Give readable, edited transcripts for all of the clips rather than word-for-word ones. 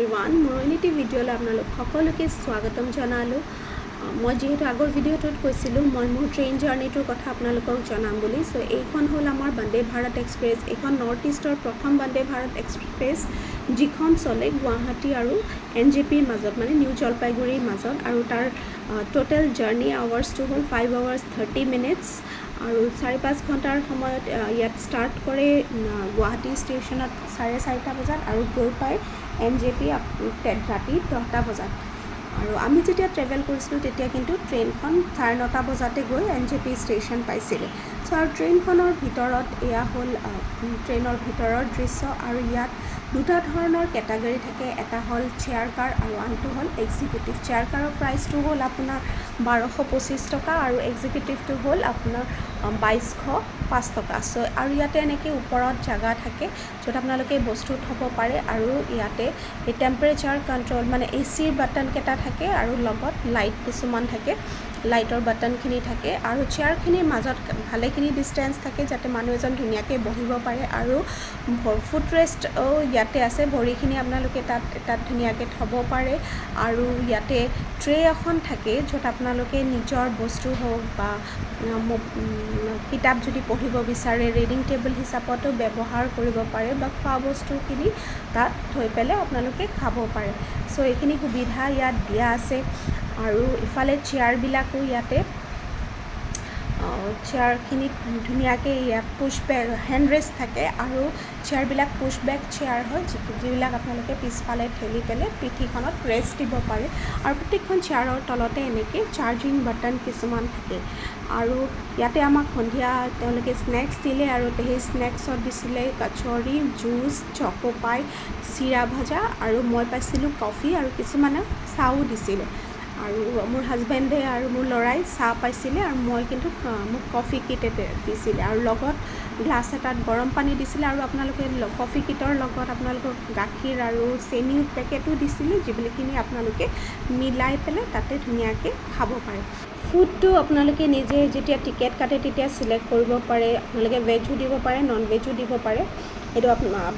Everyone মৰণিটি ভিডিঅ'লৈ আপোনালোক সকলোকে স্বাগতম জনালোঁ। মই যিহেতু আগৰ ভিডিঅ'টোত কৈছিলোঁ মই মোৰ ট্ৰেইন জাৰ্ণিটোৰ কথা আপোনালোকক জনাম বুলি। চ' এইখন হ'ল আমাৰ বন্দে ভাৰত এক্সপ্ৰেছ। এইখন নৰ্থ ইষ্টৰ প্ৰথম বন্দে ভাৰত এক্সপ্ৰেছ, যিখন চলে গুৱাহাটী আৰু NJPৰ মাজত, মানে নিউ জলপাইগুৰিৰ মাজত। আৰু তাৰ টোটেল জাৰ্ণি আৱাৰ্ছটো হ'ল 5 hours 30 minutes। আৰু 4-5 ঘণ্টাৰ সময়ত ইয়াত ষ্টাৰ্ট কৰে গুৱাহাটী ষ্টেচনত 4:30 বজাত আৰু গৈ পায় NJP ৰাতি 10টা বজাত। আৰু আমি যেতিয়া ট্ৰেভেল কৰিছিলোঁ তেতিয়া কিন্তু ট্ৰেইনখন 9:30 বজাতে গৈ NJP ষ্টেচন পাইছিলে। চ' আৰু ট্ৰেইনখনৰ ভিতৰত এয়া হ'ল ট্ৰেইনৰ ভিতৰৰ দৃশ্য। আৰু ইয়াত দুটা ধৰণৰ কেটাগৰী থাকে, এটা হ'ল চেয়াৰ কাৰ আৰু আনটো হ'ল এক্সিকিউটিভ। চেয়াৰ কাৰৰ প্ৰাইচটো হ'ল আপোনাৰ 1225 টকা আৰু এক্সিকিউটিভটো হ'ল আপোনাৰ 2205 টকা। চ' আৰু ইয়াতে এনেকৈ ওপৰত জেগা থাকে য'ত আপোনালোকে বস্তু থ'ব পাৰে। আৰু ইয়াতে এই টেম্পাৰেচাৰ কণ্ট্ৰল মানে AC বাটনকেইটা থাকে আৰু লগত লাইট কিছুমান থাকে, লাইটৰ বাটনখিনি থাকে। আৰু চেয়াৰখিনিৰ মাজত ভালেখিনি ডিষ্টেঞ্চ থাকে যাতে মানুহ এজন ধুনীয়াকৈ বহিব পাৰে। আৰু ফুট ৰেষ্টও ইয়াতে আছে, ভৰিখিনি আপোনালোকে তাত ধুনীয়াকৈ থ'ব পাৰে। আৰু ইয়াতে ট্ৰে এখন থাকে য'ত আপোনালোকে নিজৰ বস্তু হওক বা কিতাপ যদি পঢ়িব বিচাৰে ৰিডিং টেবুল হিচাপতো ব্যৱহাৰ কৰিব পাৰে, বা খোৱা বস্তুখিনি তাত থৈ পেলাই আপোনালোকে খাব পাৰে। চ' এইখিনি সুবিধা ইয়াত দিয়া আছে। আৰু ইফালে চেয়াৰবিলাকো ইয়াতে চেয়াৰখিনিত ধুনীয়াকৈ ইয়াত পুছ বেক হেণ্ড ৰেষ্ট থাকে। আৰু চেয়াৰবিলাক পুছ বেক চেয়াৰ হয় যিবিলাক আপোনালোকে পিছফালে ঠেলি পেলাই পিঠিখনত ৰেষ্ট দিব পাৰে। আৰু প্ৰত্যেকখন চেয়াৰৰ তলতে এনেকৈ চাৰ্জিং বাটন কিছুমান থাকে। আৰু ইয়াতে আমাক সন্ধিয়া তেওঁলোকে স্নেক্স দিলে আৰু সেই স্নেক্সত দিছিলে কচৰি, জুচ, চকোপাই, চিৰা ভাজা, আৰু মই পাইছিলোঁ কফি, আৰু কিছুমানে চাহো দিছিলে। আৰু মোৰ হাজবেণ্ডে আৰু মোৰ ল'ৰাই চাহ পাইছিলে, আৰু মই কিন্তু মোক কফি কিট দিছিলে। আৰু লগত গ্লাছ এটাত গৰম পানী দিছিলে। আৰু আপোনালোকে কফি কিটৰ লগত আপোনালোকক গাখীৰ আৰু চেনিৰ পেকেটো দিছিলে, যিবিলাখিনি আপোনালোকে মিলাই পেলাই তাতে ধুনীয়াকৈ খাব পাৰে। ফুডটো আপোনালোকে নিজে যেতিয়া টিকেট কাটে তেতিয়া চিলেক্ট কৰিব পাৰে। আপোনালোকে ভেজো দিব পাৰে, নন ভেজো দিব পাৰে, সেইটো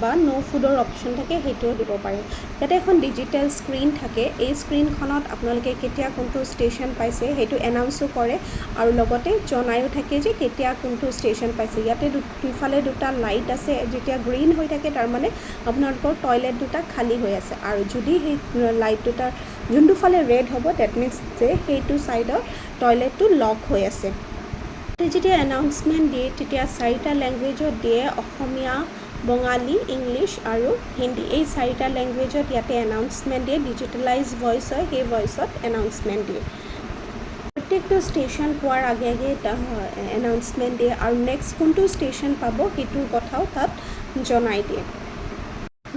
বা ন' ফুডৰ অপশ্যন থাকে, সেইটোও দিব পাৰে। ইয়াতে এখন ডিজিটেল স্ক্ৰীণ থাকে। এই স্ক্ৰীণখনত আপোনালোকে কেতিয়া কোনটো ষ্টেচন পাইছে সেইটো এনাউন্সো কৰে, আৰু লগতে জনায়ো থাকে যে কেতিয়া কোনটো ষ্টেচন পাইছে। ইয়াতে দুইফালে দুটা লাইট আছে, যেতিয়া গ্ৰীণ হৈ থাকে তাৰমানে আপোনালোকৰ টয়লেট দুটা খালী হৈ আছে। আৰু যদি সেই লাইট দুটাৰ যোনটো ফালে ৰেড হ'ব ডেট মিনছ যে সেইটো ছাইডৰ টয়লেটটো লক হৈ আছে। যেতিয়া এনাউন্সমেণ্ট দিয়ে তেতিয়া 4টা লেংগুৱেজত দিয়ে, অসমীয়া, বঙালী, ইংলিছ আৰু হিন্দী। এই 4টা লেংগুৱেজত ইয়াতে এনাউন্সমেণ্ট দিয়ে। ডিজিটেলাইজ ভইচ হয়, সেই ভইচত এনাউন্সমেণ্ট দিয়ে। প্ৰত্যেকটো ষ্টেচন পোৱাৰ আগে আগে এনাউন্সমেণ্ট দিয়ে, আৰু নেক্সট কোনটো ষ্টেচন পাব সেইটোৰ কথাও তাত জনাই দিয়ে।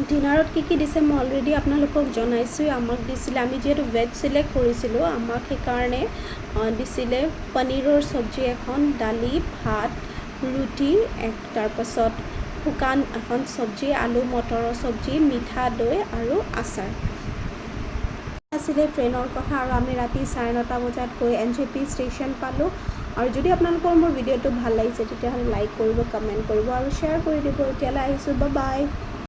ডিনাৰত কি দিছে মই অলৰেডি আপোনালোকক জনাইছোঁ। আমাক দিছিলে, আমি যিহেতু ভেজ চিলেক্ট কৰিছিলোঁ, আমাক সেইকাৰণে দিছিলে পনীৰৰ চব্জি এখন, দালি, ভাত, ৰুটি, তাৰপাছত শুকান এখন চব্জি, আলু মটৰৰ চব্জি, মিঠা দৈ আৰু আচাৰ আছিলে। ট্ৰেইনৰ কথা। আৰু আমি ৰাতি 9:30 বজাত গৈ NJP ষ্টেচন পালোঁ। আৰু যদি আপোনালোকৰ মোৰ ভিডিঅ'টো ভাল লাগিছে তেতিয়াহ'লে লাইক কৰিব, কমেণ্ট কৰিব আৰু শ্বেয়াৰ কৰি দিব। এতিয়ালৈ আহিছোঁ, বাই বাই।